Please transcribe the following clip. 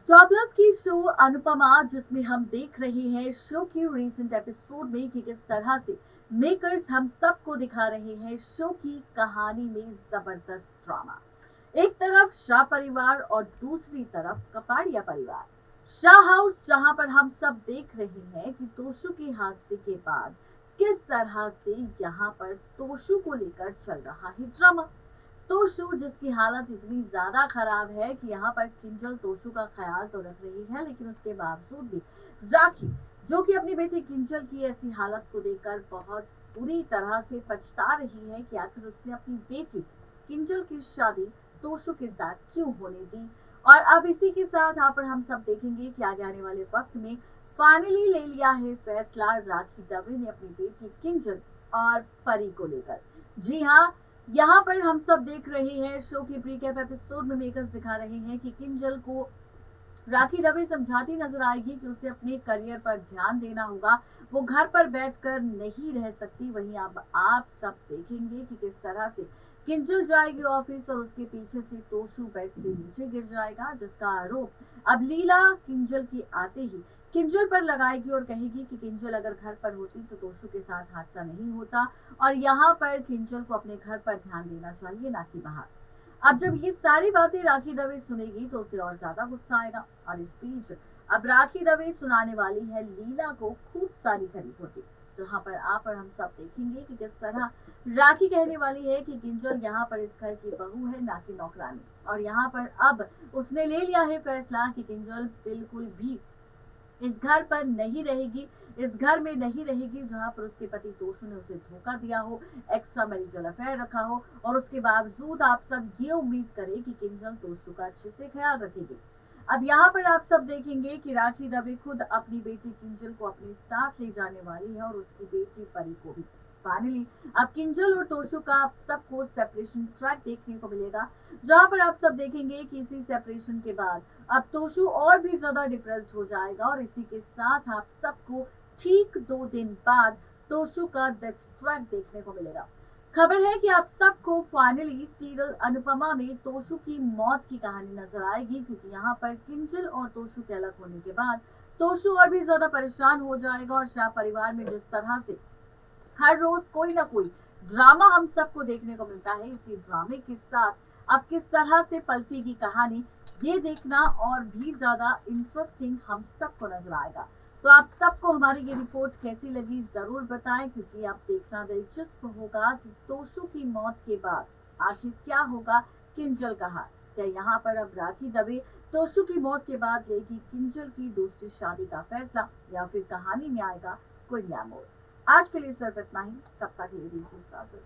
Star plus की show Anupama, जिसमें हम देख रहे हैं शो की रीसेंट एपिसोड में कि किस तरह से मेकर्स हम सबको दिखा रहे हैं शो की कहानी में जबरदस्त ड्रामा। एक तरफ शाह परिवार और दूसरी तरफ कपाड़िया परिवार। शाह हाउस, जहां पर हम सब देख रहे हैं कि तोशु के हादसे के बाद किस तरह से यहाँ पर तोशु को लेकर चल रहा है ड्रामा। तोशु, जिसकी हालत इतनी ज्यादा खराब है कि यहाँ पर किंजल तोशु का ख्याल तो रख रही है, लेकिन उसके बावजूद भी राखी, जो कि अपनी बेटी किंजल की ऐसी हालत को देखकर बहुत बुरी तरह से पछता रही है कि आखिर उसने अपनी बेटी किंजल की शादी तोशु के साथ क्यों होने दी। और अब इसी के साथ यहाँ पर हम सब देखेंगे कि आगे आने वाले वक्त में फाइनली ले लिया है फैसला राखी दवे ने अपनी बेटी किंजल और परी को लेकर। जी हाँ, यहाँ पर हम सब देख रहे हैं शो के प्रीकैप एपिसोड में मेकर्स दिखा रहे हैं कि किंजल को राखी दवे समझाती नजर आएगी कि उसे अपने करियर पर ध्यान देना होगा, वो घर पर बैठकर नहीं रह सकती। वहीं अब आप सब देखेंगे कि किस तरह से किंजल जाएगी ऑफिस और उसके पीछे से तोशु बेड से नीचे गिर जाएगा, जिसका आरोप अब लीला किंजल के आते ही किंजल पर लगाएगी और कहेगी कि किंजल अगर घर पर होती तो तोशु के साथ हादसा नहीं होता और यहाँ पर किंजल को अपने घर पर ध्यान देना चाहिए, ना कि बाहर। अब जब ये सारी बातें राखी दवे सुनेगी तो उसे और ज्यादा गुस्सा आएगा और इस बीच अब राखी दवे सुनाने वाली है लीला को खूब सारी खरी होती, जहां पर आप और हम सब देखेंगे कि किस तरह राखी कहने वाली है कि किंजल यहाँ पर इस घर की बहू है, ना कि नौकरानी। और यहाँ पर अब उसने ले लिया है फैसला कि किंजल बिल्कुल भी इस घर पर नहीं रहेगी, इस घर में नहीं रहेगी जहां पर उसके पति तोशु ने उसे धोखा दिया हो, एक्स्ट्रा मैरिटल अफेयर रखा हो और उसके बावजूद आप सब ये उम्मीद करें कि किंजल तोशु का अच्छे से ख्याल रखेगी। अब यहाँ पर आप सब देखेंगे कि राखी दवे खुद अपनी बेटी किंजल को अपने साथ ले जाने वाली है और उसकी बेटी परी को भी। फाइनली अब किंजल और तोशु का आप सबको सेपरेशन ट्रैक देखने को मिलेगा, जहां पर आप सब देखेंगे कि इसी सेपरेशन के बाद अब तोशु और भी ज्यादा डिप्रेस्ड हो जाएगा और इसी के साथ आप सबको ठीक 2 दिन बाद तोशु का डेथ ट्रैक देखने को मिलेगा। खबर है कि आप सबको फाइनली सीरियल अनुपमा में तोशु की मौत की कहानी नजर आएगी, क्योंकि यहाँ पर किंजल और तोशु के अलग होने के बाद तोशु और भी ज्यादा परेशान हो जाएगा और शाह परिवार में जिस तरह से हर रोज कोई ना कोई ड्रामा हम सबको देखने को मिलता है, इसी ड्रामे के साथ अब किस तरह से पलटेगी कहानी, ये देखना और भी ज्यादा इंटरेस्टिंग हम सबको नजर आएगा। तो आप सबको हमारी ये रिपोर्ट कैसी लगी जरूर बताएं, क्योंकि अब देखना दिलचस्प होगा कि तोशु की मौत के बाद आखिर क्या होगा किंजल का हाल। क्या यहाँ पर अब राखी दवे तोशु की मौत के बाद लेगी किंजल की दूसरी शादी का फैसला, या फिर कहानी में आएगा कोई नया मोड़। आज के लिए सिर्फ इतना ही, तब तक ले दीजिए इजाजत।